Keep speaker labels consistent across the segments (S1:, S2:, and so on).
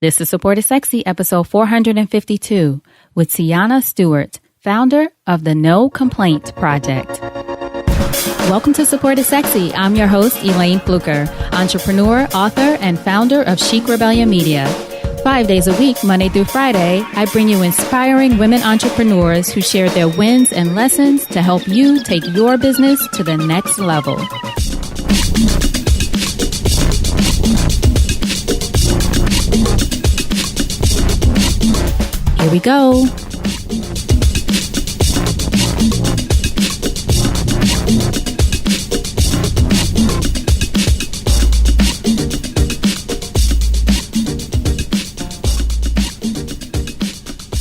S1: This is Support is Sexy, episode 452, with Cianna Stewart, founder of the No Complaint Project. Welcome to Support is Sexy. I'm your host, Elaine Fluker, entrepreneur, author, and founder of Chic Rebellion Media. 5 days a week, Monday through Friday, I bring you inspiring women entrepreneurs who share their wins and lessons to help you take your business to the next level. Here we go.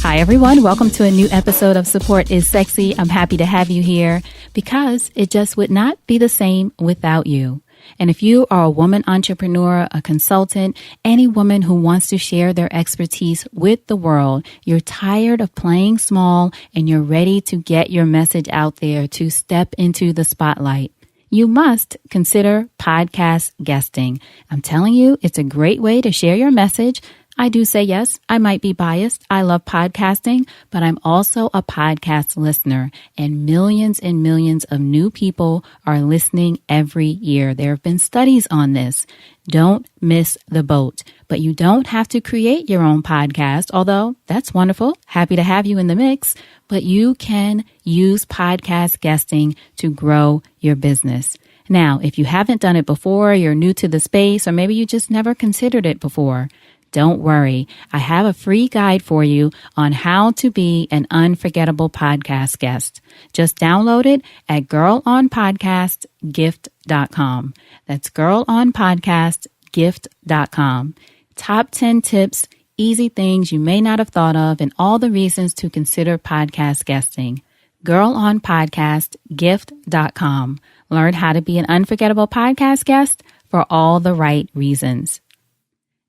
S1: Hi, everyone. Welcome to a new episode of Support is Sexy. I'm happy to have you here because it just would not be the same without you. And if you are a woman entrepreneur, a consultant, any woman who wants to share their expertise with the world, you're tired of playing small and you're ready to get your message out there to step into the spotlight, you must consider podcast guesting. I'm telling you, it's a great way to share your message. I do say yes, I might be biased. I love podcasting, but I'm also a podcast listener, and millions of new people are listening every year. There have been studies on this. Don't miss the boat. But you don't have to create your own podcast, although that's wonderful. Happy to have you in the mix. But you can use podcast guesting to grow your business. Now, if you haven't done it before, you're new to the space, or maybe you just never considered it before, don't worry. I have a free guide for you on how to be an unforgettable podcast guest. Just download it at girlonpodcastgift.com. That's girlonpodcastgift.com. Top 10 tips, easy things you may not have thought of, and all the reasons to consider podcast guesting. girlonpodcastgift.com. Learn how to be an unforgettable podcast guest for all the right reasons.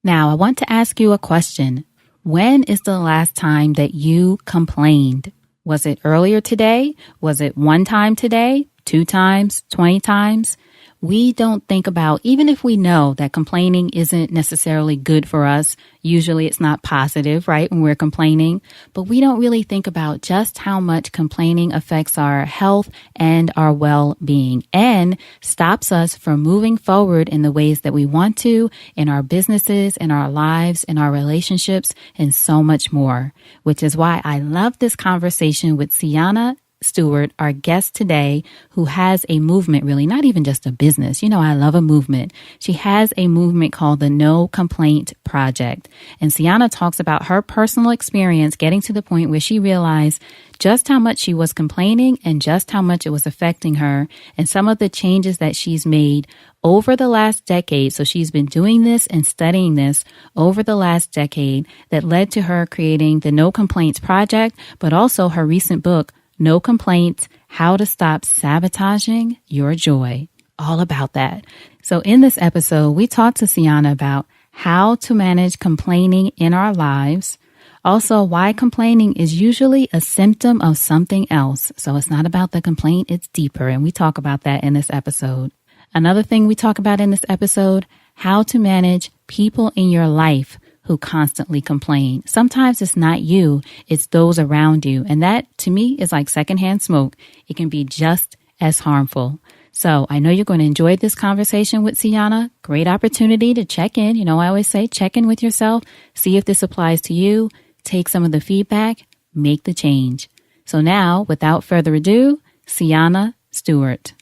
S1: Now, I want to ask you a question. When is the last time that you complained? Was it earlier today? Was it one time today? 2 times? 20 times? We don't think about, even if we know that complaining isn't necessarily good for us, usually it's not positive, right, when we're complaining, but we don't really think about just how much complaining affects our health and our well-being and stops us from moving forward in the ways that we want to in our businesses, in our lives, in our relationships, and so much more, which is why I love this conversation with Cianna Stewart, our guest today, who has a movement, really, not even just a business. You know, I love a movement. She has a movement called the No Complaint Project. And Cianna talks about her personal experience getting to the point where she realized just how much she was complaining and just how much it was affecting her and some of the changes that she's made over the last decade. So she's been doing this and studying this over the last decade that led to her creating the No Complaints Project, but also her recent book, No Complaints, How to Stop Sabotaging Your Joy. All about that. So in this episode, we talked to Cianna about how to manage complaining in our lives. Also, why complaining is usually a symptom of something else. So it's not about the complaint, it's deeper. And we talk about that in this episode. Another thing we talk about in this episode, how to manage people in your life who constantly complain. Sometimes it's not you, it's those around you. And that, to me, is like secondhand smoke. It can be just as harmful. So I know you're going to enjoy this conversation with Cianna. Great opportunity to check in. You know, I always say check in with yourself, see if this applies to you, take some of the feedback, make the change. So now, without further ado, Cianna Stewart.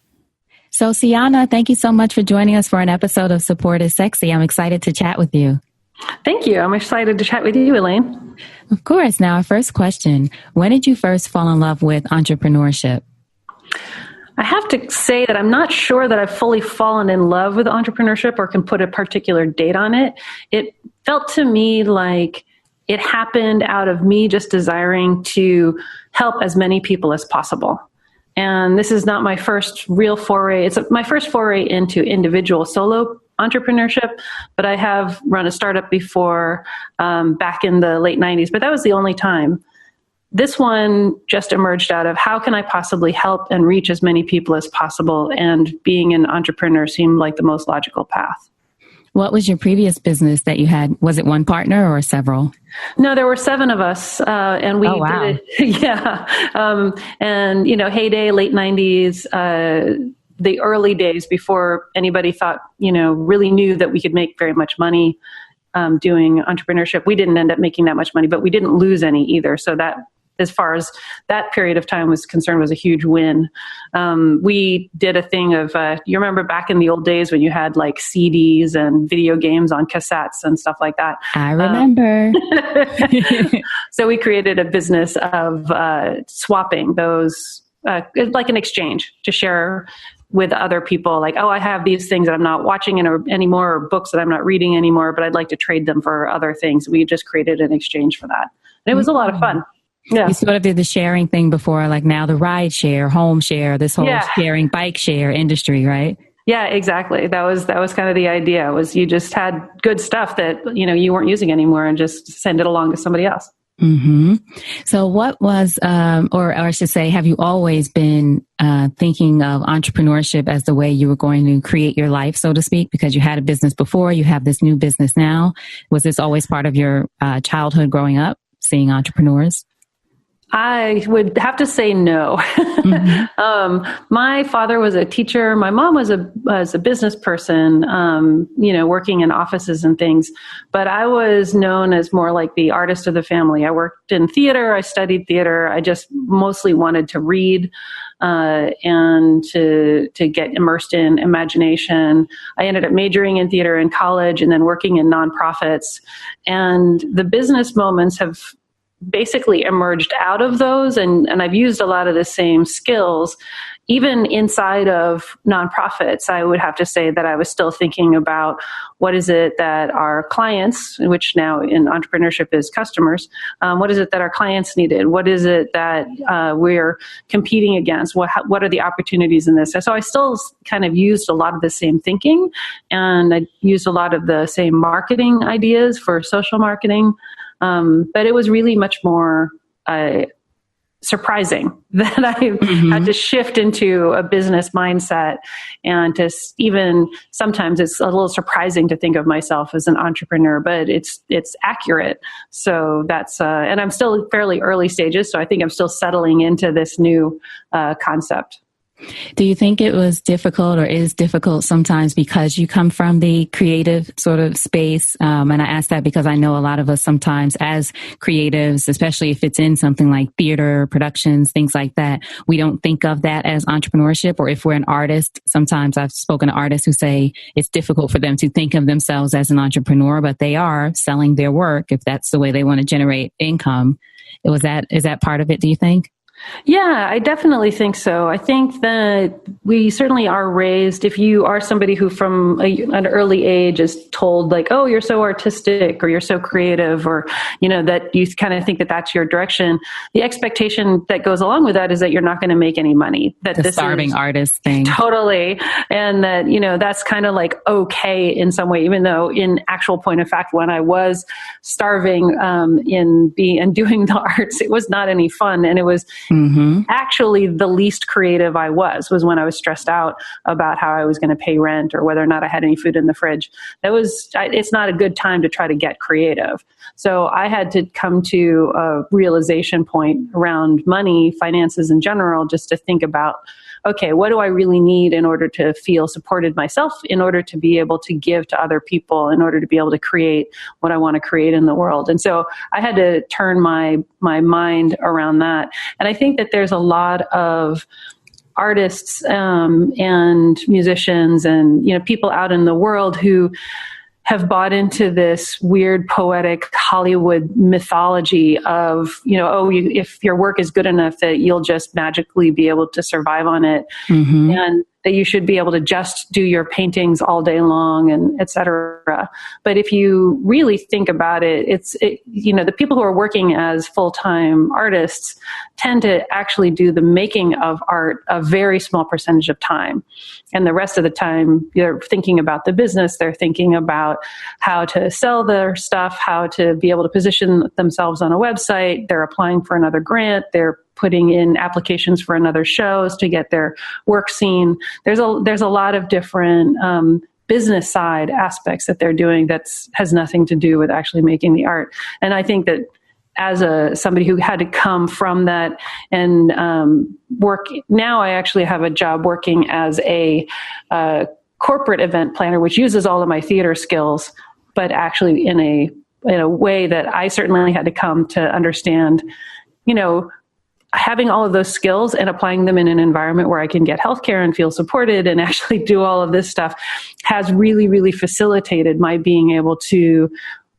S1: So Cianna, thank you so much for joining us for an episode of Support is Sexy. I'm excited to chat with you.
S2: Thank you. I'm excited to chat with you, Elaine.
S1: Of course. Now, our first question, when did you first fall in love with entrepreneurship?
S2: I have to say that I'm not sure that I've fully fallen in love with entrepreneurship or can put a particular date on it. It felt to me like it happened out of me just desiring to help as many people as possible. And this is not my first real foray. It's my first foray into individual solo entrepreneurship, but I have run a startup before back in the late 90s, but that was the only time. This one just emerged out of how can I possibly help and reach as many people as possible, and being an entrepreneur seemed like the most logical path.
S1: What was your previous business that you had? Was it one partner or several?
S2: No, there were 7 of us, and we did it. Yeah. And, heyday, late 90s, the early days before anybody thought, really knew that we could make very much money doing entrepreneurship. We didn't end up making that much money, but we didn't lose any either. So that, as far as that period of time was concerned, was a huge win. We did a thing of, you remember back in the old days when you had like CDs and video games on cassettes and stuff like that?
S1: I remember.
S2: So we created a business of swapping those, like an exchange to share with other people. Like, oh, I have these things that I'm not watching anymore, or books that I'm not reading anymore, but I'd like to trade them for other things. We just created an exchange for that. And it was a lot of fun. Yeah.
S1: You sort of did the sharing thing before, like now the ride share, home share, this whole sharing bike share industry, right?
S2: Yeah, exactly. That was kind of the idea, was you just had good stuff that, you weren't using anymore and just send it along to somebody else.
S1: Mm-hmm. So what was, or I should say, have you always been thinking of entrepreneurship as the way you were going to create your life, so to speak, because you had a business before, you have this new business now? Was this always part of your childhood growing up, seeing entrepreneurs?
S2: I would have to say no. Mm-hmm. My father was a teacher. My mom was a business person, working in offices and things. But I was known as more like the artist of the family. I worked in theater. I studied theater. I just mostly wanted to read and to get immersed in imagination. I ended up majoring in theater in college and then working in nonprofits. And the business moments have basically emerged out of those. And I've used a lot of the same skills. Even inside of nonprofits, I would have to say that I was still thinking about what is it that our clients, which now in entrepreneurship is customers, what is it that our clients needed? What is it that we're competing against? What are the opportunities in this? So I still kind of used a lot of the same thinking, and I used a lot of the same marketing ideas for social marketing. But it was really much more surprising that I had to shift into a business mindset, and to even sometimes it's a little surprising to think of myself as an entrepreneur, but it's accurate. So that's and I'm still fairly early stages, so I think I'm still settling into this new concept.
S1: Do you think it was difficult or is difficult sometimes because you come from the creative sort of space? And I ask that because I know a lot of us sometimes as creatives, especially if it's in something like theater, productions, things like that, we don't think of that as entrepreneurship. Or if we're an artist, sometimes I've spoken to artists who say it's difficult for them to think of themselves as an entrepreneur, but they are selling their work if that's the way they want to generate income. Is that part of it, do you think?
S2: Yeah, I definitely think so. I think that we certainly are raised, if you are somebody who from an early age is told like, oh, you're so artistic or you're so creative, or, that you kind of think that that's your direction. The expectation that goes along with that is that you're not going to make any money. That
S1: the starving artist thing.
S2: Totally. And that, that's kind of like okay in some way, even though in actual point of fact, when I was starving and doing the arts, it was not any fun. And it was actually the least creative I was when I was stressed out about how I was going to pay rent or whether or not I had any food in the fridge. It's not a good time to try to get creative. So I had to come to a realization point around money, finances in general, just to think about, okay, what do I really need in order to feel supported myself, in order to be able to give to other people, in order to be able to create what I want to create in the world? And so I had to turn my mind around that. And I think that there's a lot of artists and musicians and people out in the world who have bought into this weird poetic Hollywood mythology of, if your work is good enough that you'll just magically be able to survive on it. And that you should be able to just do your paintings all day long and et cetera. But if you really think about it, the people who are working as full-time artists tend to actually do the making of art a very small percentage of time. And the rest of the time, they're thinking about the business. They're thinking about how to sell their stuff, how to be able to position themselves on a website. They're applying for another grant. They're putting in applications for another shows to get their work seen. There's a lot of different business side aspects that they're doing has nothing to do with actually making the art. And I think that as somebody who had to come from that and work, now I actually have a job working as a corporate event planner, which uses all of my theater skills, but actually in a way that I certainly had to come to understand, having all of those skills and applying them in an environment where I can get healthcare and feel supported and actually do all of this stuff has really, really facilitated my being able to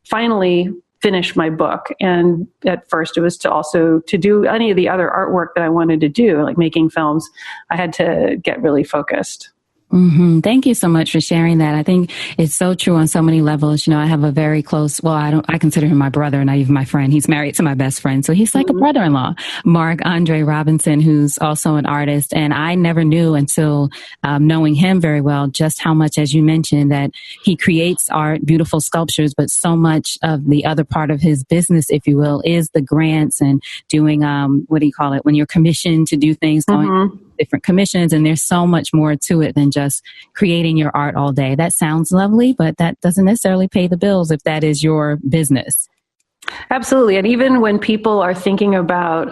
S2: finally finish my book. And at first it was to do any of the other artwork that I wanted to do, like making films. I had to get really focused.
S1: Mm-hmm. Thank you so much for sharing that. I think it's so true on so many levels. I have a very close, I consider him my brother, not even my friend. He's married to my best friend. So he's like a brother-in-law, Mark Andre Robinson, who's also an artist. And I never knew until knowing him very well, just how much, as you mentioned, that he creates art, beautiful sculptures, but so much of the other part of his business, if you will, is the grants and doing, what do you call it? When you're commissioned to do things, going different commissions, and there's so much more to it than just creating your art all day. That sounds lovely, but that doesn't necessarily pay the bills if that is your business.
S2: Absolutely. And even when people are thinking about,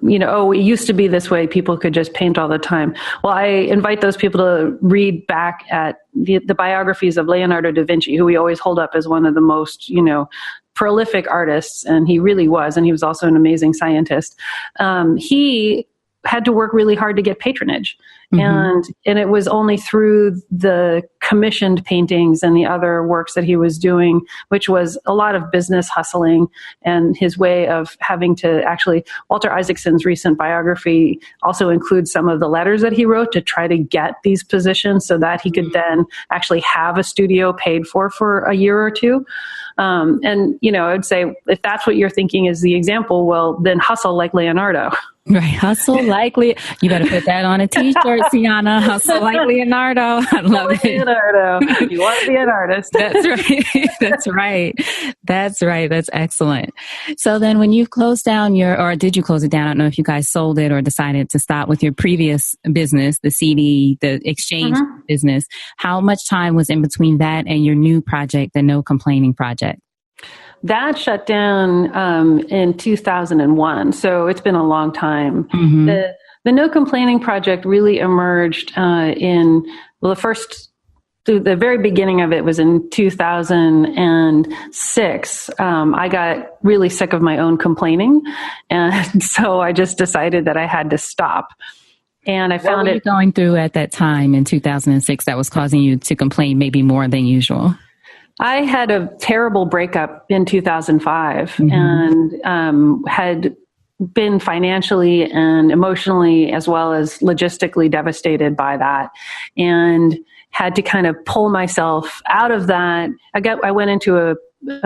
S2: it used to be this way, people could just paint all the time. Well, I invite those people to read back at the biographies of Leonardo da Vinci, who we always hold up as one of the most, prolific artists. And he really was. And he was also an amazing scientist. He had to work really hard to get patronage. And it was only through the commissioned paintings and the other works that he was doing, which was a lot of business hustling and his way of having to actually, Walter Isaacson's recent biography also includes some of the letters that he wrote to try to get these positions so that he could then actually have a studio paid for a year or two. And, I would say if that's what you're thinking is the example, well, then hustle like Leonardo.
S1: Right. Hustle like You better put that on a t-shirt, Cianna. Hustle like Leonardo. I love it.
S2: Leonardo. You want to be an artist.
S1: That's right. That's right. That's right. That's excellent. So then when you closed down or did you close it down? I don't know if you guys sold it or decided to stop with your previous business, the CD, the exchange business. How much time was in between that and your new project, the No Complaining project?
S2: That shut down in 2001, so it's been a long time. The No Complaining project really emerged the very beginning of it was in 2006. I got really sick of my own complaining, and so I just decided that I had to stop. And I found
S1: what were you going through at that time in 2006 that was causing you to complain maybe more than usual?
S2: I had a terrible breakup in 2005 and had been financially and emotionally as well as logistically devastated by that and had to kind of pull myself out of that. I went into a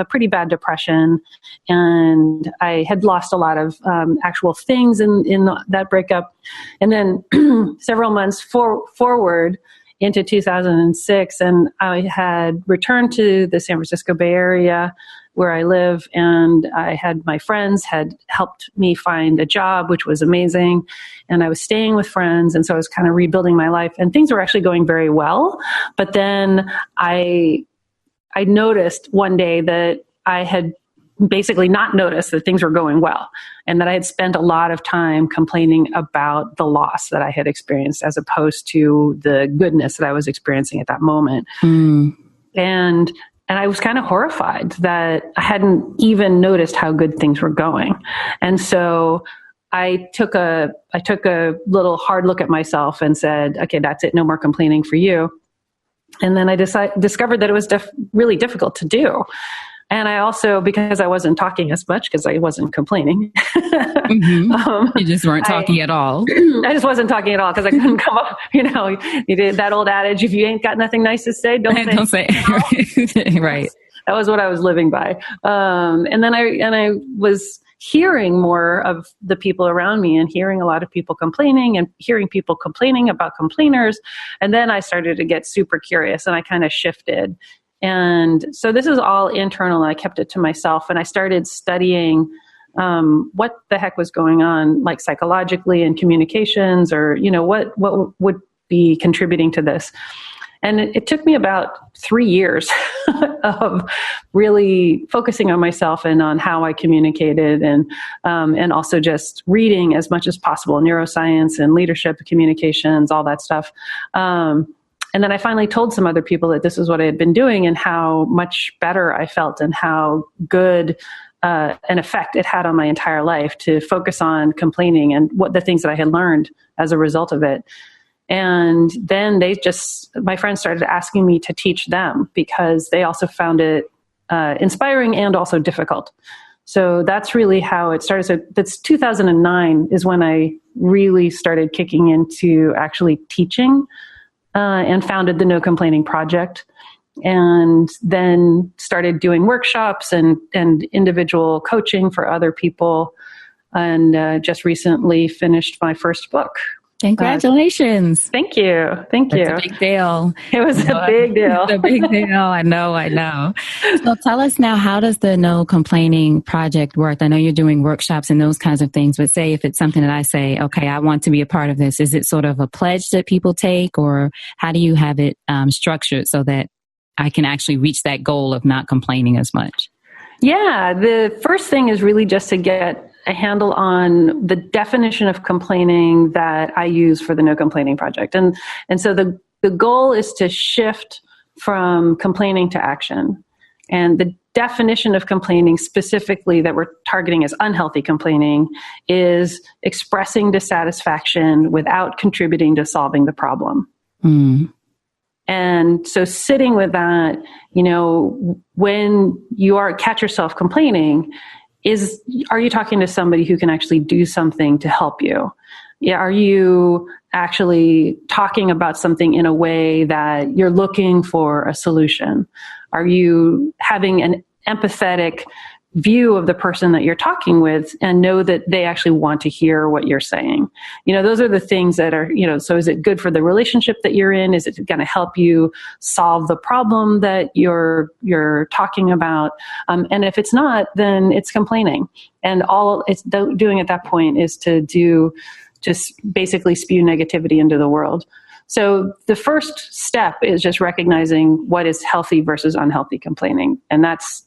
S2: pretty bad depression and I had lost a lot of actual things in that breakup. And then several months forward, into 2006, and I had returned to the San Francisco Bay Area where I live, and my friends had helped me find a job, which was amazing, and I was staying with friends, and so I was kind of rebuilding my life, and things were actually going very well, but then I noticed one day that I had basically not noticed that things were going well and that I had spent a lot of time complaining about the loss that I had experienced as opposed to the goodness that I was experiencing at that moment. And I was kind of horrified that I hadn't even noticed how good things were going. And so I took a little hard look at myself and said, okay, that's it. No more complaining for you. And then I discovered that it was really difficult to do. And I also, because I wasn't talking as much, because I wasn't complaining.
S1: You just weren't talking at all.
S2: I just wasn't talking at all because I couldn't come up, you did that old adage, if you ain't got nothing nice to say, don't say
S1: it. Right.
S2: That was what I was living by. And then I was hearing more of the people around me and hearing a lot of people complaining and hearing people complaining about complainers. And then I started to get super curious and I kind of shifted. And so this is all internal. I kept it to myself and I started studying what the heck was going on, like psychologically and communications or, what would be contributing to this. And it took me about 3 years of really focusing on myself and on how I communicated, and also just reading as much as possible, neuroscience and leadership, communications, all that stuff. And then I finally told some other people that this is what I had been doing and how much better I felt and how good an effect it had on my entire life to focus on complaining and what the things that I had learned as a result of it. And then my friends started asking me to teach them because they also found it inspiring and also difficult. So that's really how it started. So that's 2009 is when I really started kicking into actually teaching, and founded the No Complaining Project, and then started doing workshops and individual coaching for other people, and just recently finished my first book.
S1: Congratulations.
S2: Thank you. Thank you.
S1: It's a big deal.
S2: It was a big deal.
S1: It's a big deal. I know. So tell us now, how does the No Complaining Project work? I know you're doing workshops and those kinds of things, but say if it's something that I say, okay, I want to be a part of this, is it sort of a pledge that people take, or how do you have it structured so that I can actually reach that goal of not complaining as much?
S2: Yeah, the first thing is really just to get a handle on the definition of complaining that I use for the No Complaining Project. And so the goal is to shift from complaining to action. And the definition of complaining specifically that we're targeting as unhealthy complaining is expressing dissatisfaction without contributing to solving the problem. Mm. And so sitting with that, when you catch yourself complaining, are you talking to somebody who can actually do something to help you? Yeah, are you actually talking about something in a way that you're looking for a solution? Are you having an empathetic view of the person that you're talking with and know that they actually want to hear what you're saying? Those are the things that are, so is it good for the relationship that you're in? Is it going to help you solve the problem that you're talking about? And if it's not, then it's complaining. And all it's doing at that point is to just basically spew negativity into the world. So the first step is just recognizing what is healthy versus unhealthy complaining. And that's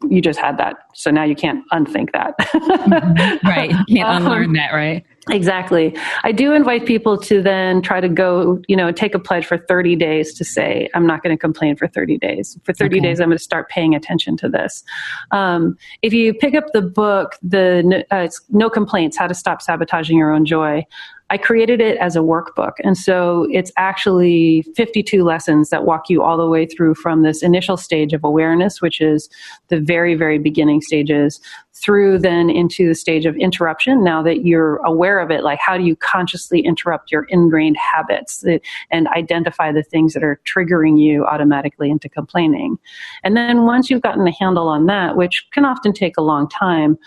S2: you just had that. So now you can't unthink that.
S1: Right. You can't unlearn that, right?
S2: Exactly. I do invite people to then try to go, take a pledge for 30 days to say, I'm not going to complain for 30 days. For 30 days, I'm going to start paying attention to this. If you pick up the book, it's No Complaints, How to Stop Sabotaging Your Own Joy, I created it as a workbook. And so it's actually 52 lessons that walk you all the way through from this initial stage of awareness, which is the very, very beginning stages, through then into the stage of interruption. Now that you're aware of it, like how do you consciously interrupt your ingrained habits and identify the things that are triggering you automatically into complaining? And then once you've gotten a handle on that, which can often take a long time,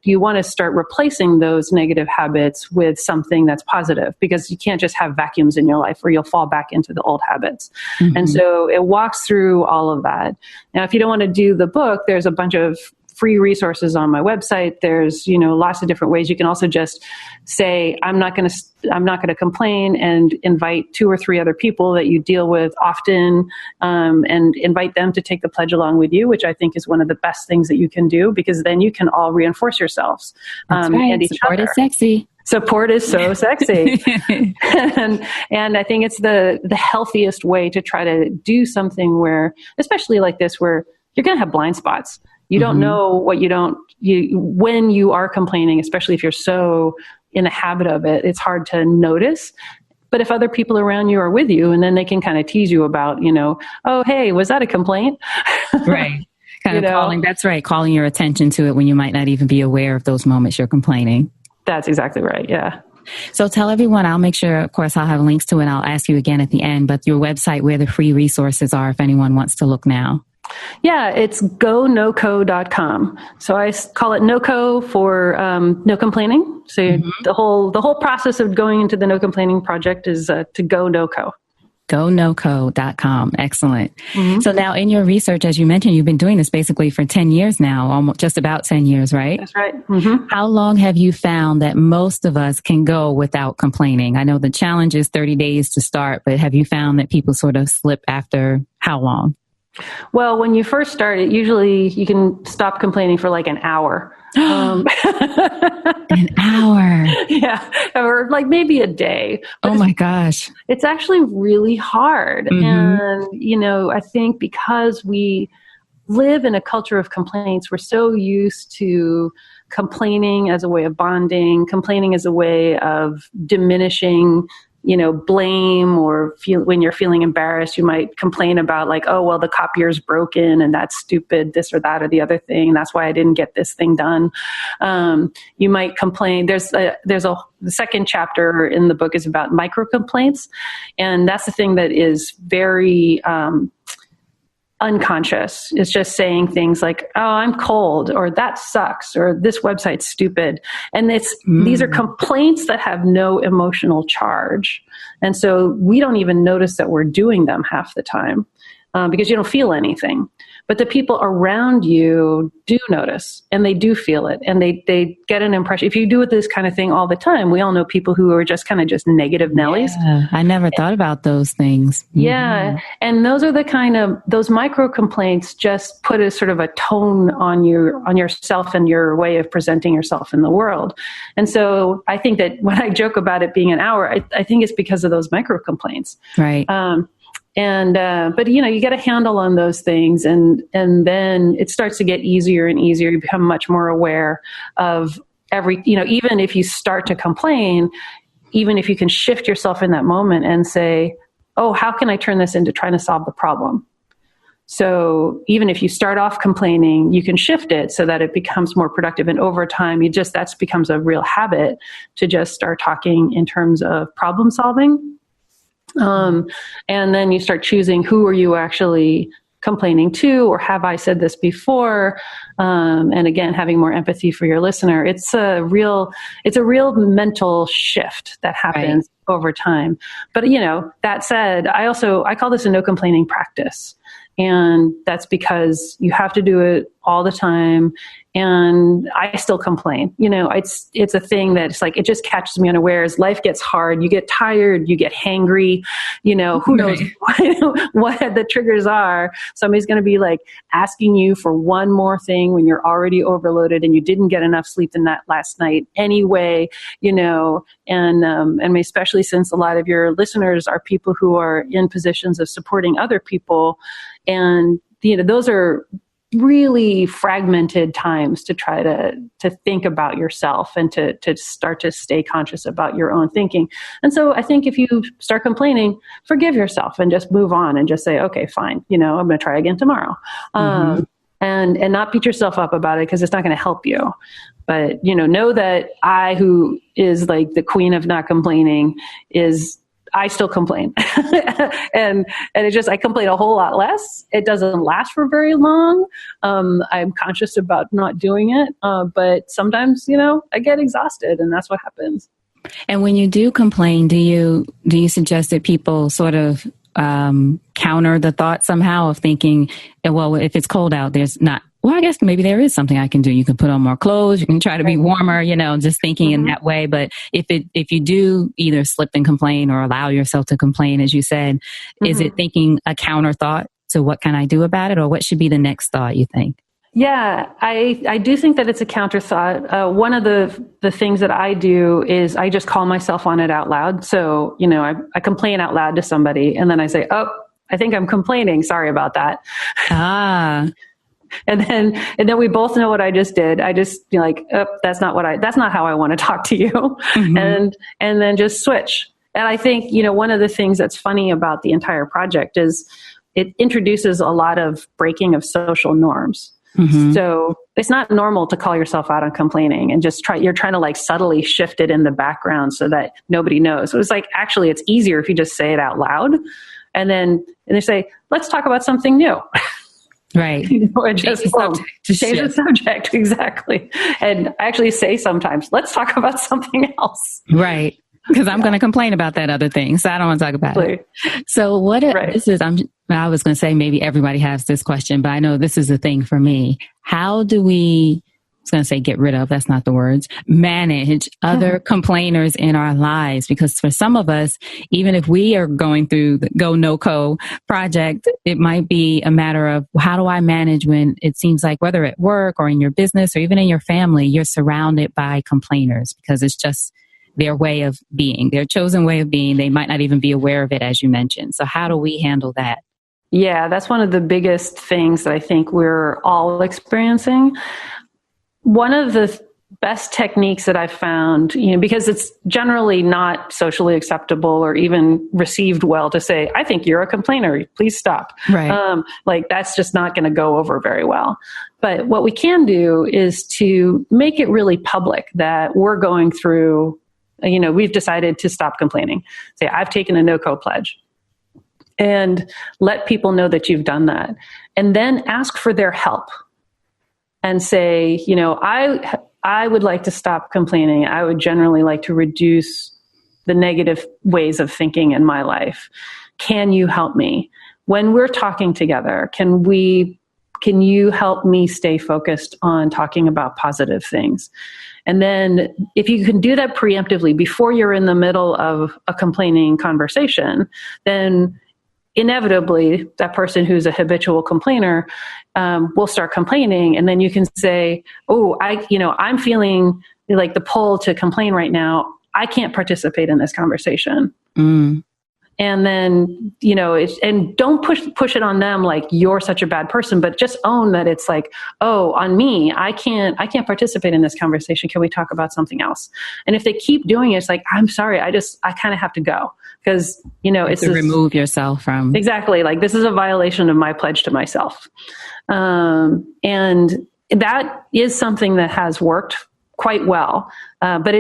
S2: you want to start replacing those negative habits with something that's positive, because you can't just have vacuums in your life or you'll fall back into the old habits. Mm-hmm. And so it walks through all of that. Now, if you don't want to do the book, there's a bunch of free resources on my website. There's, lots of different ways. You can also just say, I'm not going to complain, and invite 2 or 3 other people that you deal with often, and invite them to take the pledge along with you, which I think is one of the best things that you can do, because then you can all reinforce yourselves.
S1: That's right.
S2: And each
S1: Support
S2: other.
S1: Is sexy.
S2: Support is so sexy. and I think it's the healthiest way to try to do something where, especially like this, where you're going to have blind spots. You don't know what when you are complaining, especially if you're so in the habit of it, it's hard to notice. But if other people around you are with you, and then they can kind of tease you about, oh, hey, was that a complaint?
S1: Right. Kind of calling your attention to it when you might not even be aware of those moments you're complaining.
S2: That's exactly right. Yeah.
S1: So tell everyone, I'll make sure, of course, I'll have links to it. I'll ask you again at the end, but your website, where the free resources are, if anyone wants to look now.
S2: Yeah, it's gonoco.com. So I call it NoCo for no complaining. So the whole process of going into the No Complaining Project is to go NoCo.
S1: GoNoCo.com. Excellent. So now in your research, as you mentioned, you've been doing this basically for 10 years now, almost just about 10 years, right?
S2: That's right.
S1: How long have you found that most of us can go without complaining? I know the challenge is 30 days to start, but have you found that people sort of slip after how long?
S2: Well, when you first start it, usually you can stop complaining for like an hour.
S1: An hour.
S2: Yeah. Or like maybe a day. But
S1: oh my gosh.
S2: It's actually really hard. And, I think because we live in a culture of complaints, we're so used to complaining as a way of bonding, complaining as a way of diminishing blame, or when you're feeling embarrassed, you might complain about like, oh, well, the copier's broken and that's stupid, this or that or the other thing. That's why I didn't get this thing done. You might complain. The second chapter in the book is about micro complaints. And that's the thing that is very, unconscious. It's just saying things like, oh, I'm cold, or that sucks, or this website's stupid. And these are complaints that have no emotional charge. And so we don't even notice that we're doing them half the time because you don't feel anything. But the people around you do notice, and they do feel it, and they get an impression. If you do this kind of thing all the time, we all know people who are just negative Nellies.
S1: Yeah, I never thought about those things.
S2: Yeah. And those are those micro complaints just put a sort of a tone on yourself and your way of presenting yourself in the world. And so I think that when I joke about it being an hour, I think it's because of those micro complaints.
S1: Right.
S2: But you get a handle on those things, and then it starts to get easier and easier. You become much more aware of even if you start to complain, even if you can shift yourself in that moment and say, oh, how can I turn this into trying to solve the problem? So even if you start off complaining, you can shift it so that it becomes more productive. And over time, that becomes a real habit to just start talking in terms of problem solving. And then you start choosing, who are you actually complaining to, or have I said this before? And again, having more empathy for your listener. It's a real mental shift that happens over time. But that said, I call this a no complaining practice. And that's because you have to do it all the time. And I still complain. It's a thing that's like, it just catches me unawares. Life gets hard. You get tired. You get hangry. Who knows what the triggers are. Somebody's going to be like asking you for one more thing when you're already overloaded and you didn't get enough sleep in that last night anyway, and especially since a lot of your listeners are people who are in positions of supporting other people. And, those are really fragmented times to try to think about yourself and to start to stay conscious about your own thinking. And so I think if you start complaining, forgive yourself and just move on and just say, okay, fine. I'm going to try again tomorrow. And not beat yourself up about it, because it's not going to help you. But, know that I, who is like the queen of not complaining, I still complain. and I complain a whole lot less. It doesn't last for very long. I'm conscious about not doing it. But sometimes, I get exhausted, and that's what happens.
S1: And when you do complain, do you suggest that people sort of counter the thought somehow of thinking, well, if it's cold out, I guess maybe there is something I can do. You can put on more clothes. You can try to be warmer, just thinking in that way. But if you do either slip and complain or allow yourself to complain, as you said, is it thinking a counter thought to what can I do about it? Or what should be the next thought, you think?
S2: Yeah, I do think that it's a counter thought. One of the things that I do is I just call myself on it out loud. So, I complain out loud to somebody, and then I say, oh, I think I'm complaining. Sorry about that. And then we both know what I just did. I just be like, oh, that's not how I want to talk to you. And then just switch. And I think, one of the things that's funny about the entire project is it introduces a lot of breaking of social norms. So it's not normal to call yourself out on complaining and you're trying to like subtly shift it in the background so that nobody knows. So it's like, actually, it's easier if you just say it out loud, and they say, let's talk about something new.
S1: Right.
S2: Or just change the subject. Exactly. And I actually say sometimes, let's talk about something else.
S1: Right. Because I'm going to complain about that other thing. So I don't want to talk about it. So this is, I was going to say maybe everybody has this question, but I know this is a thing for me. How do we, I was going to say get rid of, that's not the words, manage other complainers in our lives? Because for some of us, even if we are going through the Go No Co project, it might be a matter of how do I manage when it seems like whether at work or in your business or even in your family, you're surrounded by complainers because it's just their way of being, their chosen way of being. They might not even be aware of it, as you mentioned. So how do we handle that?
S2: Yeah, that's one of the biggest things that I think we're all experiencing. One of the best techniques that I've found, because it's generally not socially acceptable or even received well to say, I think you're a complainer, please stop.
S1: Right.
S2: Like that's just not going to go over very well. But what we can do is to make it really public that we're going through, we've decided to stop complaining. Say, I've taken a no-co pledge. And let people know that you've done that. And then ask for their help. And say, I would like to stop complaining. I would generally like to reduce the negative ways of thinking in my life. Can you help me? When we're talking together, can you help me stay focused on talking about positive things? And then if you can do that preemptively before you're in the middle of a complaining conversation, then inevitably that person who's a habitual complainer will start complaining. And then you can say, oh, I'm feeling like the pull to complain right now. I can't participate in this conversation. And then, and don't push it on them like you're such a bad person, but just own that it's like, oh, on me, I can't participate in this conversation. Can we talk about something else? And if they keep doing it, it's like, I'm sorry, I kind of have to go because, it's
S1: to remove yourself from.
S2: Exactly. Like this is a violation of my pledge to myself. And that is something that has worked quite well. But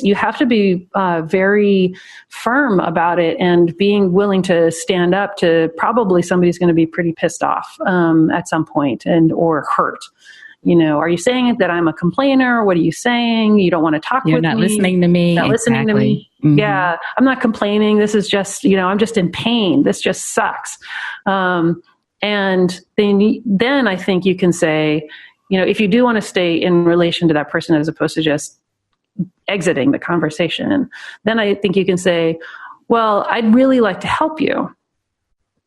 S2: you have to be very firm about it and being willing to stand up to probably somebody's going to be pretty pissed off at some point or hurt. Are you saying that I'm a complainer? What are you saying? You don't want to talk with me.
S1: You're not listening to me.
S2: Not listening to me. Mm-hmm. Yeah, I'm not complaining. This is just, I'm just in pain. This just sucks. And then I think you can say, if you do want to stay in relation to that person as opposed to just exiting the conversation, then I think you can say, well, I'd really like to help you,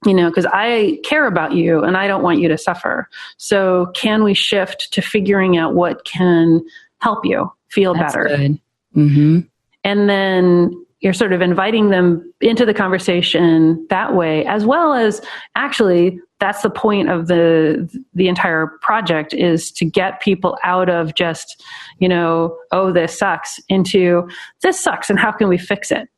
S2: because I care about you and I don't want you to suffer. So can we shift to figuring out what can help you feel better?
S1: Good. Mm-hmm.
S2: And then you're sort of inviting them into the conversation that way, as well as actually that's the point of the entire project is to get people out of just, oh, this sucks into this sucks and how can we fix it?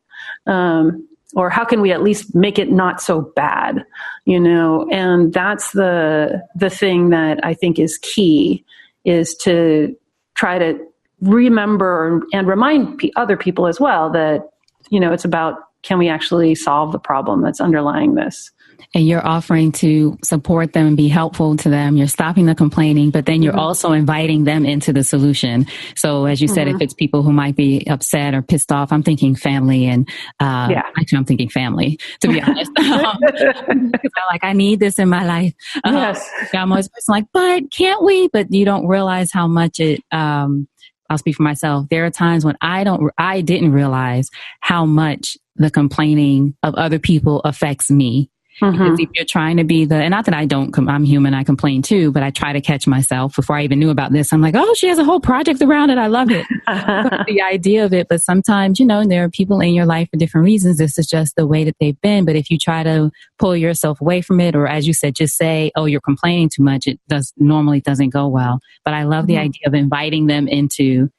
S2: Or how can we at least make it not so bad, and that's the thing that I think is key is to try to remember and remind other people as well that, it's about, can we actually solve the problem that's underlying this?
S1: And you're offering to support them and be helpful to them. You're stopping the complaining, but then you're also inviting them into the solution. So as you said, if it's people who might be upset or pissed off, I'm thinking family and, actually I'm thinking family, to be honest. Because I need this in my life.
S2: Yes.
S1: I'm always like, but can't we? But you don't realize how much it, I'll speak for myself. There are times when I didn't realize how much the complaining of other people affects me. Because if you're trying to be and not that I'm human, I complain too, but I try to catch myself before I even knew about this. I'm like, oh, she has a whole project around it. I love it. The idea of it. But sometimes, there are people in your life for different reasons. This is just the way that they've been. But if you try to pull yourself away from it, or as you said, just say, oh, you're complaining too much, it normally doesn't go well. But I love the idea of inviting them into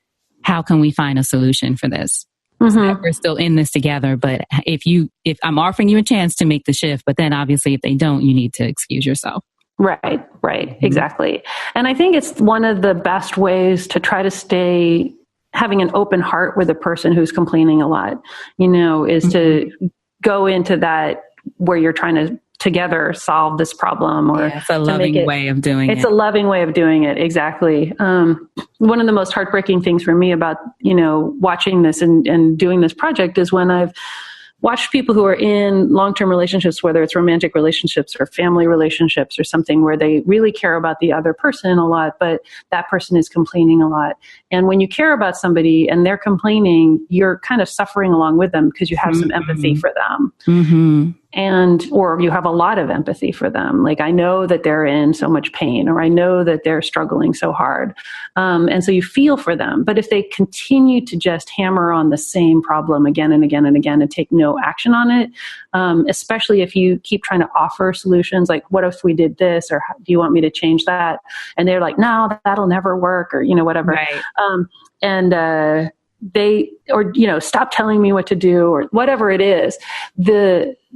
S1: how can we find a solution for this? So that we're still in this together. But if I'm offering you a chance to make the shift, but then obviously if they don't, you need to excuse yourself.
S2: Right. Exactly. And I think it's one of the best ways to try to stay having an open heart with a person who's complaining a lot, is to go into that where you're trying to together solve this problem, or
S1: it's a loving way of doing it.
S2: It's a loving way of doing it. Exactly. One of the most heartbreaking things for me about, watching this and doing this project is when I've watched people who are in long-term relationships, whether it's romantic relationships or family relationships or something, where they really care about the other person a lot, but that person is complaining a lot. And when you care about somebody and they're complaining, you're kind of suffering along with them because you have some empathy for them.
S1: Mm-hmm.
S2: Or you have a lot of empathy for them. Like, I know that they're in so much pain, or I know that they're struggling so hard. And so you feel for them. But if they continue to just hammer on the same problem again and again and again and take no action on it, especially if you keep trying to offer solutions, like, what if we did this, or do you want me to change that? And they're like, no, that'll never work, or, whatever.
S1: Right.
S2: Stop telling me what to do, or whatever it is.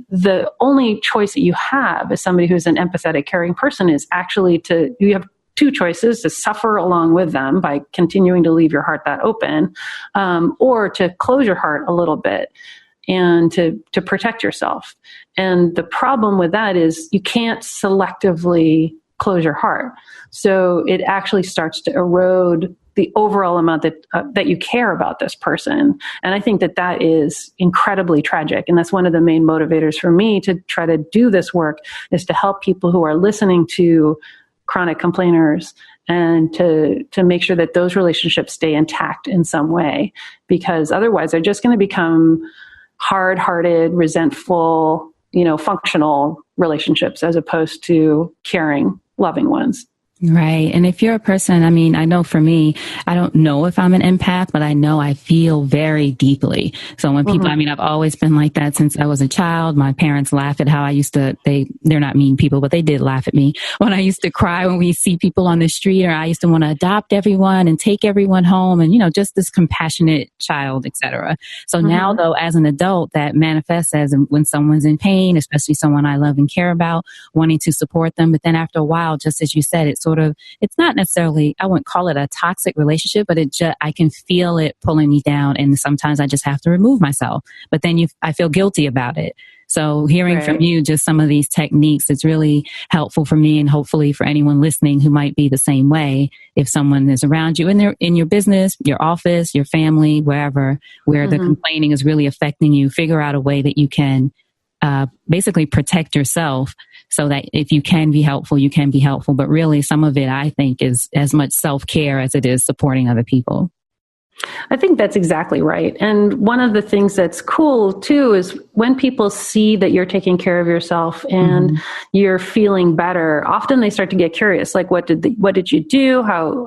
S2: The only choice that you have as somebody who's an empathetic, caring person is actually you have two choices: to suffer along with them by continuing to leave your heart that open, or to close your heart a little bit and to protect yourself. And the problem with that is you can't selectively close your heart. So it actually starts to erode the overall amount that you care about this person. And I think that is incredibly tragic. And that's one of the main motivators for me to try to do this work, is to help people who are listening to chronic complainers and to make sure that those relationships stay intact in some way, because otherwise they're just going to become hard-hearted, resentful, functional relationships as opposed to caring, loving ones.
S1: Right. And if you're a person, I know for me, I don't know if I'm an empath, but I know I feel very deeply. So when people, I've always been like that since I was a child. My parents laugh at how I used to, they're not mean people, but they did laugh at me when I used to cry when we see people on the street, or I used to want to adopt everyone and take everyone home, and, just this compassionate child, etc. So now though, as an adult, that manifests as when someone's in pain, especially someone I love and care about, wanting to support them. But then after a while, just as you said, it's not necessarily, I wouldn't call it a toxic relationship, but I can feel it pulling me down. And sometimes I just have to remove myself, but then I feel guilty about it. So hearing from you just some of these techniques, it's really helpful for me, and hopefully for anyone listening who might be the same way. If someone is around you in your business, your office, your family, wherever, where the complaining is really affecting you, figure out a way that you can basically protect yourself, so that if you can be helpful, you can be helpful. But really, some of it, I think, is as much self-care as it is supporting other people.
S2: I think that's exactly right. And one of the things that's cool too is when people see that you're taking care of yourself and you're feeling better, often they start to get curious, like, what did you do? How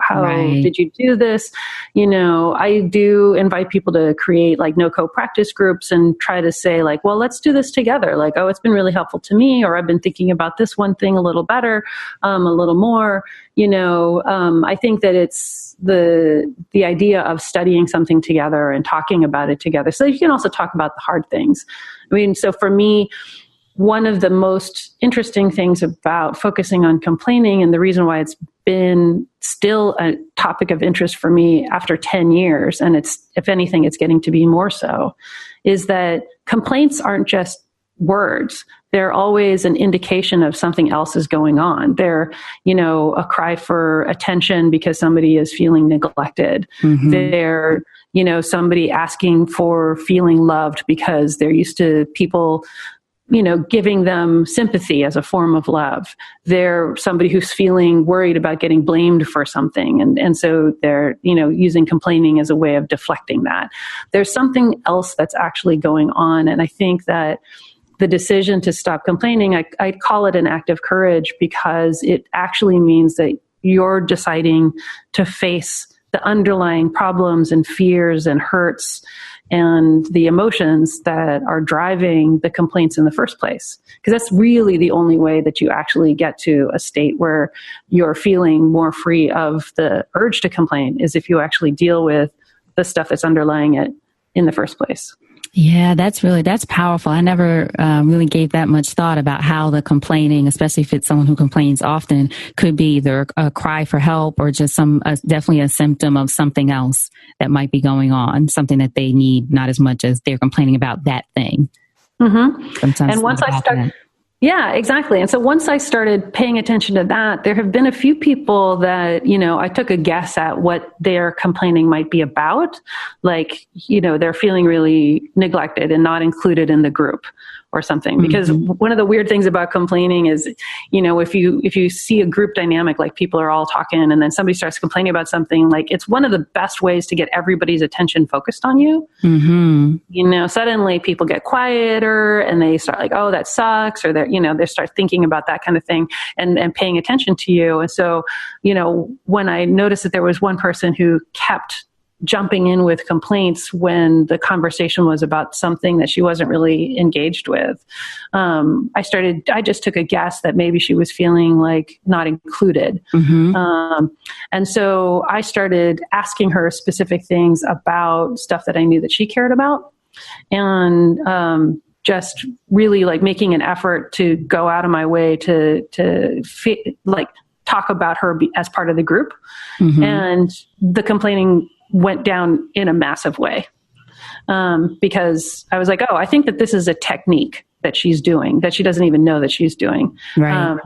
S2: did you do this? I do invite people to create like no-code practice groups and try to say like, well, let's do this together. Like, oh, it's been really helpful to me, or I've been thinking about this one thing a little better, a little more. I think that it's the idea of studying something together and talking about it together, so you can also talk about the hard things. So for me, one of the most interesting things about focusing on complaining, and the reason why it's been still a topic of interest for me after 10 years, and if anything, it's getting to be more so, is that complaints aren't just words. They're always an indication of something else is going on. They're, a cry for attention because somebody is feeling neglected. They're, somebody asking for feeling loved because they're used to people, giving them sympathy as a form of love. They're somebody who's feeling worried about getting blamed for something. And so they're, using complaining as a way of deflecting that. There's something else that's actually going on. And I think that the decision to stop complaining, I call it an act of courage, because it actually means that you're deciding to face the underlying problems and fears and hurts and the emotions that are driving the complaints in the first place. Because that's really the only way that you actually get to a state where you're feeling more free of the urge to complain, is if you actually deal with the stuff that's underlying it in the first place.
S1: Yeah, that's powerful. I never really gave that much thought about how the complaining, especially if it's someone who complains often, could be either a cry for help or just definitely a symptom of something else that might be going on, something that they need, not as much as they're complaining about that thing.
S2: Sometimes. And once I start, Yeah, exactly. And so once I started paying attention to that, there have been a few people that, I took a guess at what their complaining might be about. Like, they're feeling really neglected and not included in the group or something. Because one of the weird things about complaining is, if you see a group dynamic, like people are all talking and then somebody starts complaining about something, like it's one of the best ways to get everybody's attention focused on you. Suddenly people get quieter and they start like, oh, that sucks. Or they start thinking about that kind of thing and paying attention to you. And so, when I noticed that there was one person who kept jumping in with complaints when the conversation was about something that she wasn't really engaged with, I just took a guess that maybe she was feeling like not included. And so I started asking her specific things about stuff that I knew that she cared about. And just really like making an effort to go out of my way to talk about her as part of the group. And the complaining went down in a massive way, because I was like, oh, I think that this is a technique that she's doing that she doesn't even know that she's doing.
S1: Right.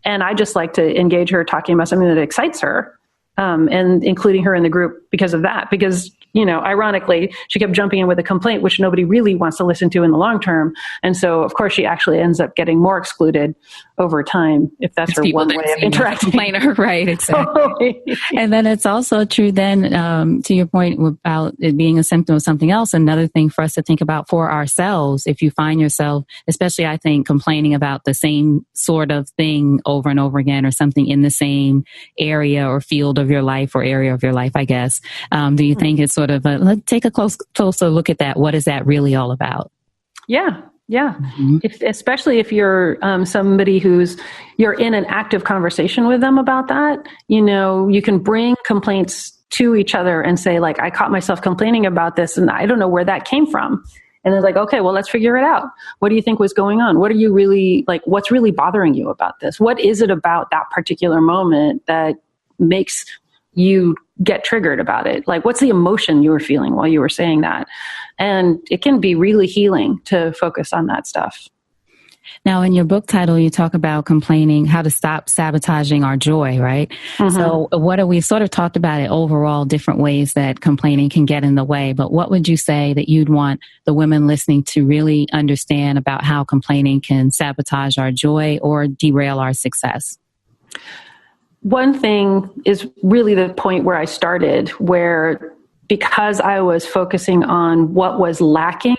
S2: And I just like to engage her talking about something that excites her, and including her in the group because of that. Because, ironically, she kept jumping in with a complaint, which nobody really wants to listen to in the long term. And so, of course, she actually ends up getting more excluded over time, if that's her one way of interacting.
S1: Complainer, right, exactly. And then it's also true then, to your point about it being a symptom of something else, another thing for us to think about for ourselves, if you find yourself, especially I think, complaining about the same sort of thing over and over again, or something in the same area or field of your life or area of your life, I guess. Do you think it's sort of let's take a closer look at that? What is that really all about?
S2: Yeah. Especially if you're somebody you're in an active conversation with them about that, you can bring complaints to each other and say, like, I caught myself complaining about this and I don't know where that came from. And it's like, okay, well, let's figure it out. What do you think was going on? What are you really like? What's really bothering you about this? What is it about that particular moment that makes you get triggered about it? Like, what's the emotion you were feeling while you were saying that? And it can be really healing to focus on that stuff.
S1: Now, in your book title, you talk about complaining, how to stop sabotaging our joy, right? So we've sort of talked about it overall, different ways that complaining can get in the way. But what would you say that you'd want the women listening to really understand about how complaining can sabotage our joy or derail our success?
S2: One thing is really the point where I started, where because I was focusing on what was lacking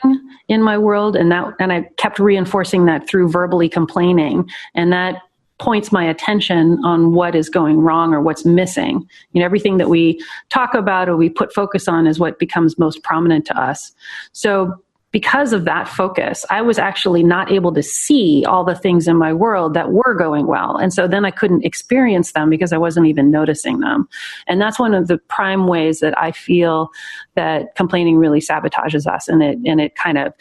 S2: in my world, and I kept reinforcing that through verbally complaining, and that points my attention on what is going wrong or what's missing. Everything that we talk about or we put focus on is what becomes most prominent to us. So because of that focus, I was actually not able to see all the things in my world that were going well. And so then I couldn't experience them because I wasn't even noticing them. And that's one of the prime ways that I feel that complaining really sabotages us. And it kind of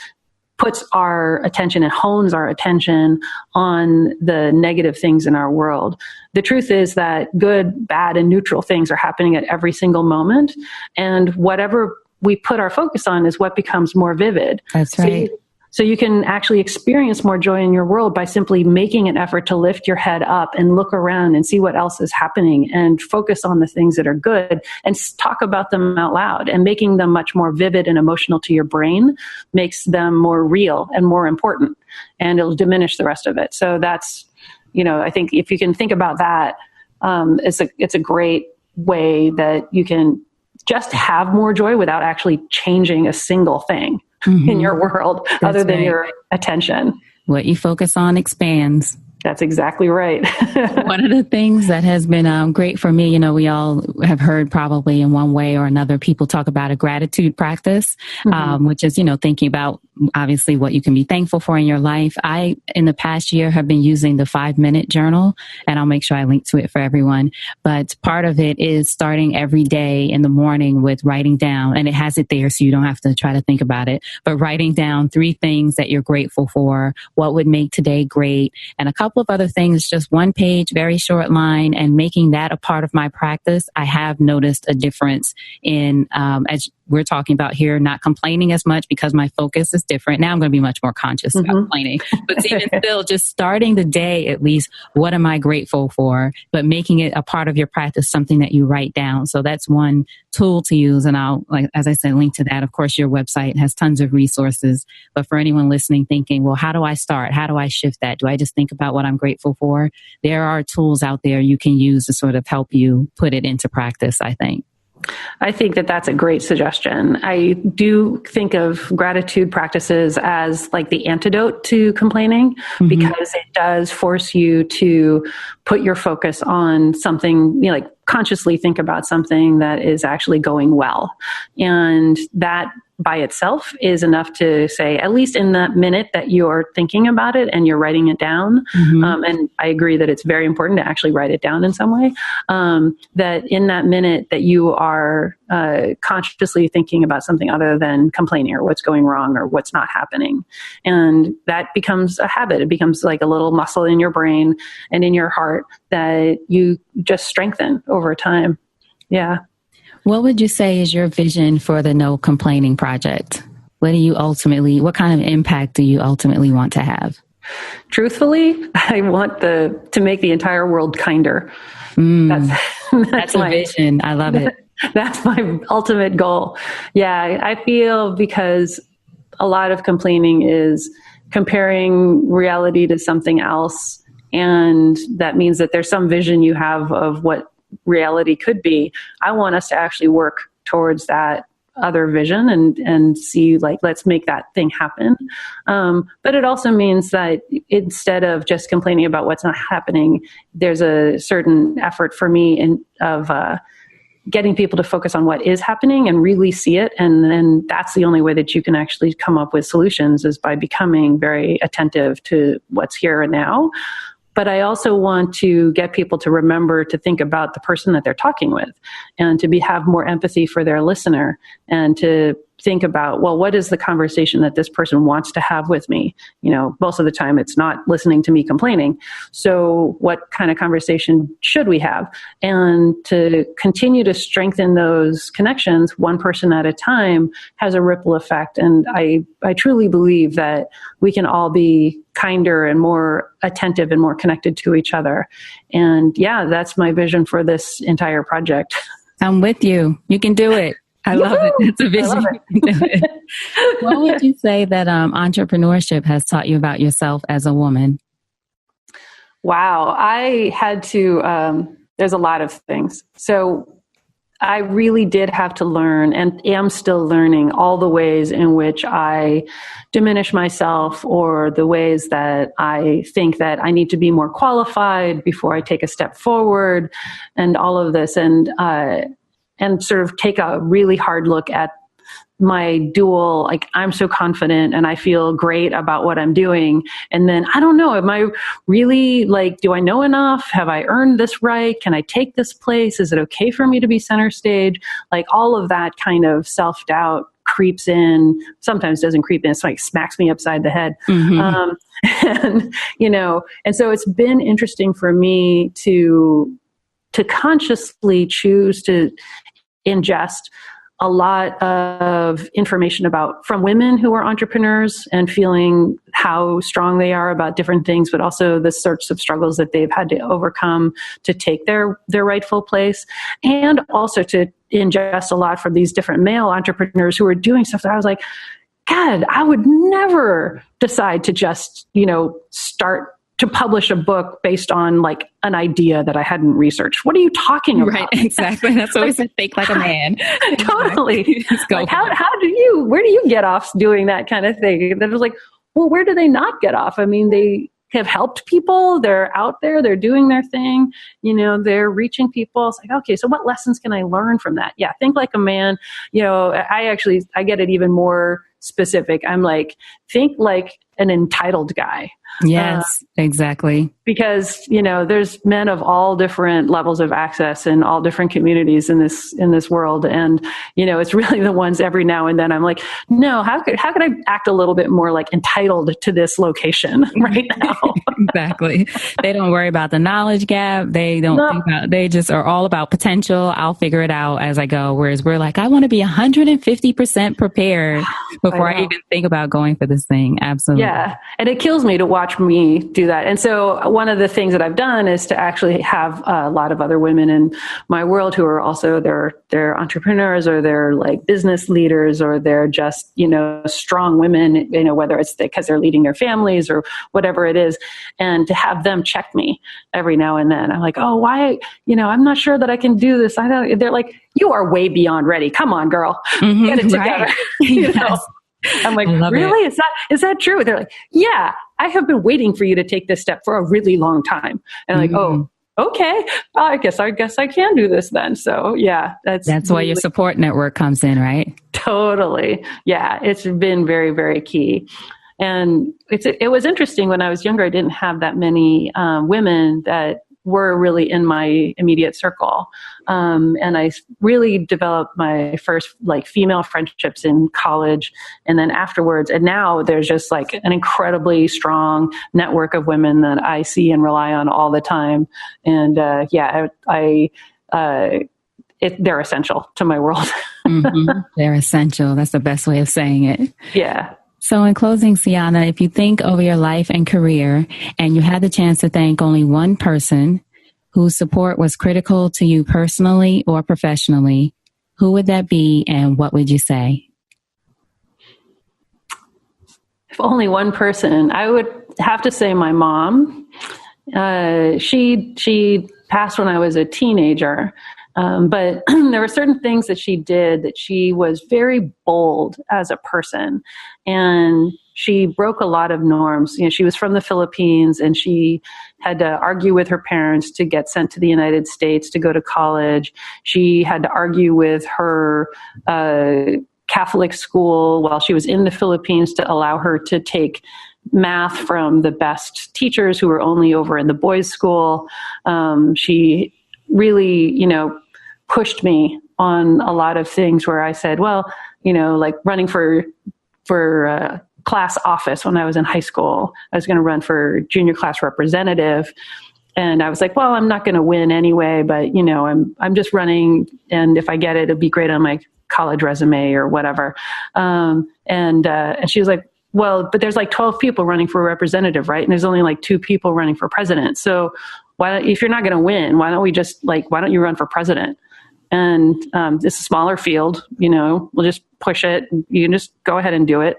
S2: puts our attention and hones our attention on the negative things in our world. The truth is that good, bad, and neutral things are happening at every single moment. And whatever we put our focus on is what becomes more vivid.
S1: That's right.
S2: So you can actually experience more joy in your world by simply making an effort to lift your head up and look around and see what else is happening and focus on the things that are good and talk about them out loud. And making them much more vivid and emotional to your brain makes them more real and more important, and it'll diminish the rest of it. So that's, I think if you can think about that, it's a great way that you can just have more joy without actually changing a single thing in your world. That's other than your attention.
S1: What you focus on expands.
S2: That's exactly right.
S1: One of the things that has been great for me, we all have heard probably in one way or another, people talk about a gratitude practice, which is, thinking about obviously what you can be thankful for in your life. I, in the past year, have been using the 5-minute journal, and I'll make sure I link to it for everyone. But part of it is starting every day in the morning with writing down, and it has it there so you don't have to try to think about it, but writing down 3 things that you're grateful for, what would make today great, and a couple of other things, just 1 page, very short line, and making that a part of my practice. I have noticed a difference in, as we're talking about here, not complaining as much because my focus is different. Now I'm going to be much more conscious about complaining. But even still, just starting the day, at least, what am I grateful for? But making it a part of your practice, something that you write down. So that's one tool to use. And I'll, like, as I said, link to that. Of course, your website has tons of resources. But for anyone listening, thinking, well, how do I start? How do I shift that? Do I just think about what I'm grateful for? There are tools out there you can use to sort of help you put it into practice, I think.
S2: I think that that's a great suggestion. I do think of gratitude practices as like the antidote to complaining, because it does force you to put your focus on something, you know, like consciously think about something that is actually going well. And that by itself is enough to say, at least in that minute that you're thinking about it and you're writing it down, and I agree that it's very important to actually write it down in some way, that in that minute that you are consciously thinking about something other than complaining or what's going wrong or what's not happening. And that becomes a habit. It becomes like a little muscle in your brain and in your heart that you just strengthen over time. Yeah.
S1: What would you say is your vision for the No Complaining Project? What kind of impact do you ultimately want to have?
S2: Truthfully, I want to make the entire world kinder.
S1: That's a vision. I love it.
S2: That's my ultimate goal. Yeah, I feel because a lot of complaining is comparing reality to something else. And that means that there's some vision you have of what reality could be. I want us to actually work towards that other vision and see, like, let's make that thing happen. But it also means that instead of just complaining about what's not happening, there's a certain effort for me of getting people to focus on what is happening and really see it. And then that's the only way that you can actually come up with solutions, is by becoming very attentive to what's here and now. But I also want to get people to remember to think about the person that they're talking with, and to have more empathy for their listener, and to think about, well, what is the conversation that this person wants to have with me? You know, most of the time it's not listening to me complaining. So what kind of conversation should we have? And to continue to strengthen those connections, one person at a time, has a ripple effect. And I truly believe that we can all be kinder and more attentive and more connected to each other. And yeah, that's my vision for this entire project.
S1: I'm with you. You can do it. I love it. It's a vision. You can do it. What would you say that entrepreneurship has taught you about yourself as a woman?
S2: Wow. I had to, there's a lot of things. So I really did have to learn, and am still learning, all the ways in which I diminish myself, or the ways that I think that I need to be more qualified before I take a step forward, and all of this, and sort of take a really hard look at my dual, like, I'm so confident and I feel great about what I'm doing. And then I don't know, am I really, like, do I know enough? Have I earned this right? Can I take this place? Is it okay for me to be center stage? Like, all of that kind of self-doubt creeps in, sometimes doesn't creep in. It's like smacks me upside the head. And, you know, and so it's been interesting for me to consciously choose to ingest a lot of information from women who are entrepreneurs, and feeling how strong they are about different things, but also the sorts of struggles that they've had to overcome to take their rightful place. And also to ingest a lot from these different male entrepreneurs who are doing stuff that I was like, God, I would never decide to just, you know, start to publish a book based on, like, an idea that I hadn't researched. What are you talking about?
S1: Right, exactly. That's always a think like a man.
S2: Totally. Like, where do you get off doing that kind of thing? And it was like, well, where do they not get off? I mean, they have helped people. They're out there. They're doing their thing. You know, they're reaching people. It's like, okay, so what lessons can I learn from that? Yeah, think like a man. You know, I get it even more specific. I'm like, think like an entitled guy.
S1: Yes, exactly.
S2: Because, there's men of all different levels of access and all different communities in this world. And, it's really the ones every now and then I'm like, no, how could I act a little bit more like entitled to this location right now?
S1: Exactly. They don't worry about the knowledge gap. They don't think about, they just are all about potential. I'll figure it out as I go. Whereas we're like, I want to be 150% prepared before I even think about going for this thing. Absolutely.
S2: Yeah. And it kills me to watch me do that. And so one of the things that I've done is to actually have a lot of other women in my world who are also they're entrepreneurs, or they're like business leaders, or they're just, strong women, whether it's because they're leading their families or whatever it is. And to have them check me every now and then. I'm like, oh, why, I'm not sure that I can do this. They're like, you are way beyond ready. Come on, girl, get it together.
S1: Right. Yes.
S2: I'm like, really? Is that true? They're like, yeah, I have been waiting for you to take this step for a really long time. And I'm like, oh, okay, I guess I can do this then. So yeah, that's
S1: really where your support network comes in, right?
S2: Totally. Yeah. It's been very, very key. And it was interesting when I was younger, I didn't have that many women that were really in my immediate circle. And I really developed my first female friendships in college and then afterwards. And now there's just like an incredibly strong network of women that I see and rely on all the time. And they're essential to my world.
S1: They're essential. That's the best way of saying it.
S2: Yeah.
S1: So in closing, Cianna, if you think over your life and career and you had the chance to thank only one person whose support was critical to you personally or professionally, who would that be and what would you say?
S2: If only one person, I would have to say my mom. She passed when I was a teenager. But there were certain things that she did that she was very bold as a person, and she broke a lot of norms. She was from the Philippines, and she had to argue with her parents to get sent to the United States to go to college. She had to argue with her Catholic school while she was in the Philippines to allow her to take math from the best teachers who were only over in the boys' school. She really, pushed me on a lot of things where I said, well, like running for class office when I was in high school, I was going to run for junior class representative. And I was like, well, I'm not going to win anyway, but I'm just running. And if I get it, it'd be great on my college resume or whatever. And she was like, well, but there's like 12 people running for representative, right? And there's only like 2 people running for president. So if you're not going to win, why don't you run for president? And it's a smaller field, we'll just push it. You can just go ahead and do it.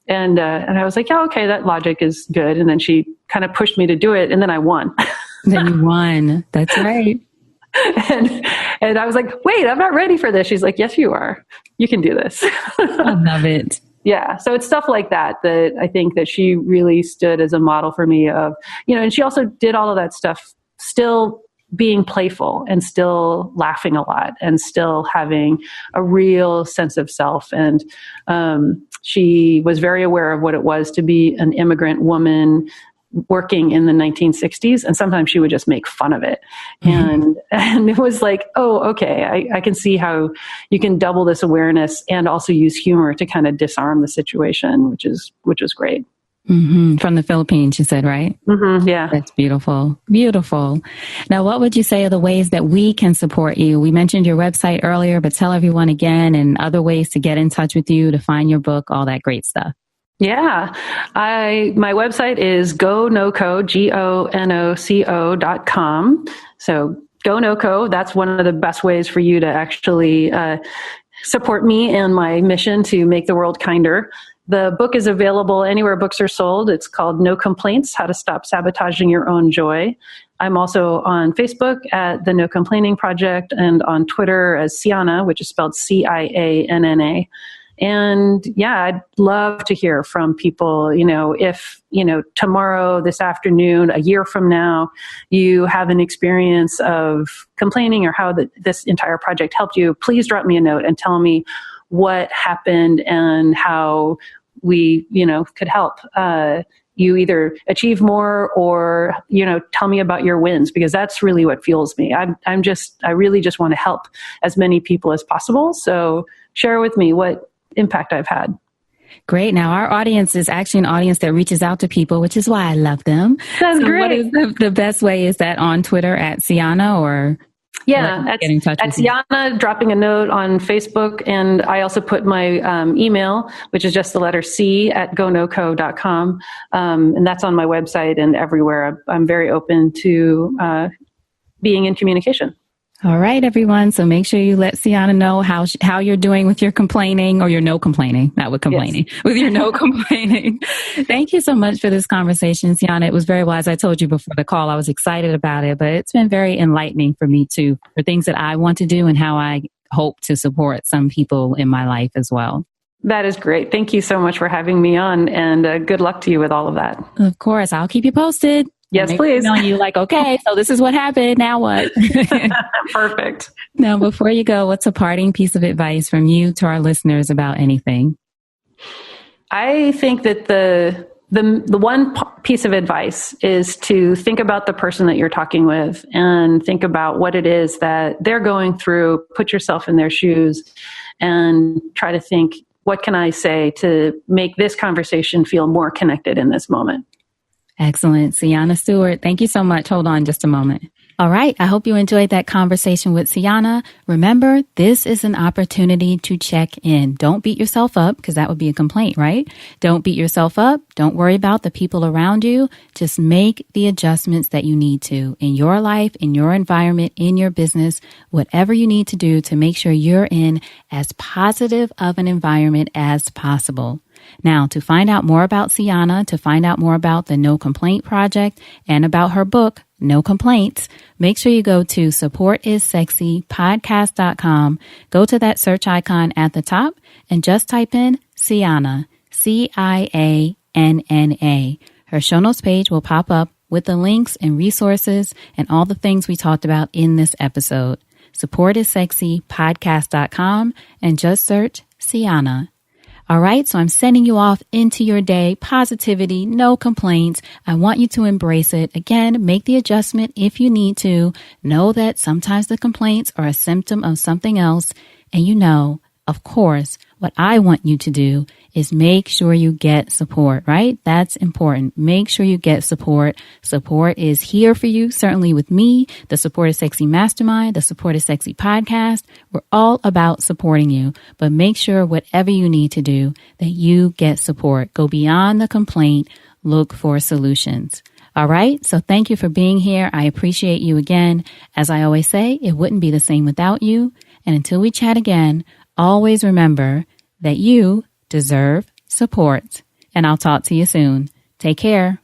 S2: And I was like, yeah, okay, that logic is good. And then she kind of pushed me to do it, and then I won.
S1: Then you won. That's right.
S2: And I was like, wait, I'm not ready for this. She's like, yes, you are. You can do this.
S1: I love it.
S2: Yeah. So it's stuff like that I think that she really stood as a model for me of, and she also did all of that stuff still being playful and still laughing a lot and still having a real sense of self. And she was very aware of what it was to be an immigrant woman working in the 1960s. And sometimes she would just make fun of it. And it was like, oh, okay, I can see how you can double this awareness and also use humor to kind of disarm the situation, which is great.
S1: From the Philippines, you said, right?
S2: Yeah.
S1: That's beautiful. Beautiful. Now, what would you say are the ways that we can support you? We mentioned your website earlier, but tell everyone again and other ways to get in touch with you, to find your book, all that great stuff.
S2: Yeah. My website is GoNoco, GoNoco.com. So GoNoco, that's one of the best ways for you to actually support me and my mission to make the world kinder. The book is available anywhere books are sold. It's called No Complaints, How to Stop Sabotaging Your Own Joy. I'm also on Facebook at the No Complaining Project and on Twitter as Cianna, which is spelled Cianna. And yeah, I'd love to hear from people, if, tomorrow, this afternoon, a year from now, you have an experience of complaining or how this entire project helped you, please drop me a note and tell me what happened and how we, could help you either achieve more or, tell me about your wins, because that's really what fuels me. I really just want to help as many people as possible. So share with me what impact I've had.
S1: Great. Now, our audience is actually an audience that reaches out to people, which is why I love them.
S2: That's great.
S1: What is the best way? Is that on Twitter at Cianna, or?
S2: Yeah, at Cianna, dropping a note on Facebook. And I also put my email, which is just the letter C at gonoco.com. And that's on my website and everywhere. I'm very open to being in communication.
S1: All right, everyone. So make sure you let Cianna know how you're doing with your complaining, or your no complaining, not with complaining, yes. With your no complaining. Thank you so much for this conversation, Cianna. It was very well. As I told you before the call, I was excited about it, but it's been very enlightening for me too, for things that I want to do and how I hope to support some people in my life as well.
S2: That is great. Thank you so much for having me on, and good luck to you with all of that.
S1: Of course. I'll keep you posted.
S2: Yes, please.
S1: You like, okay, so this is what happened. Now what?
S2: Perfect.
S1: Now, before you go, what's a parting piece of advice from you to our listeners about anything?
S2: I think that the one piece of advice is to think about the person that you're talking with and think about what it is that they're going through. Put yourself in their shoes and try to think, what can I say to make this conversation feel more connected in this moment?
S1: Excellent. Cianna Stewart, thank you so much. Hold on just a moment. All right. I hope you enjoyed that conversation with Cianna. Remember, this is an opportunity to check in. Don't beat yourself up, because that would be a complaint, right? Don't beat yourself up. Don't worry about the people around you. Just make the adjustments that you need to in your life, in your environment, in your business, whatever you need to do to make sure you're in as positive of an environment as possible. Now, to find out more about Cianna, to find out more about the No Complaint Project, and about her book, No Complaints, make sure you go to supportissexypodcast.com. Go to that search icon at the top and just type in Cianna, Cianna. Her show notes page will pop up with the links and resources and all the things we talked about in this episode. Supportissexypodcast.com and just search Cianna. All right, so I'm sending you off into your day. Positivity, no complaints. I want you to embrace it. Again, make the adjustment if you need to. Know that sometimes the complaints are a symptom of something else. And of course, what I want you to do is make sure you get support, right? That's important. Make sure you get support. Support is here for you, certainly with me, the Support is Sexy Mastermind, the Support is Sexy podcast. We're all about supporting you, but make sure whatever you need to do that you get support. Go beyond the complaint. Look for solutions. All right. So thank you for being here. I appreciate you again. As I always say, it wouldn't be the same without you. And until we chat again, always remember that you deserve support. And I'll talk to you soon. Take care.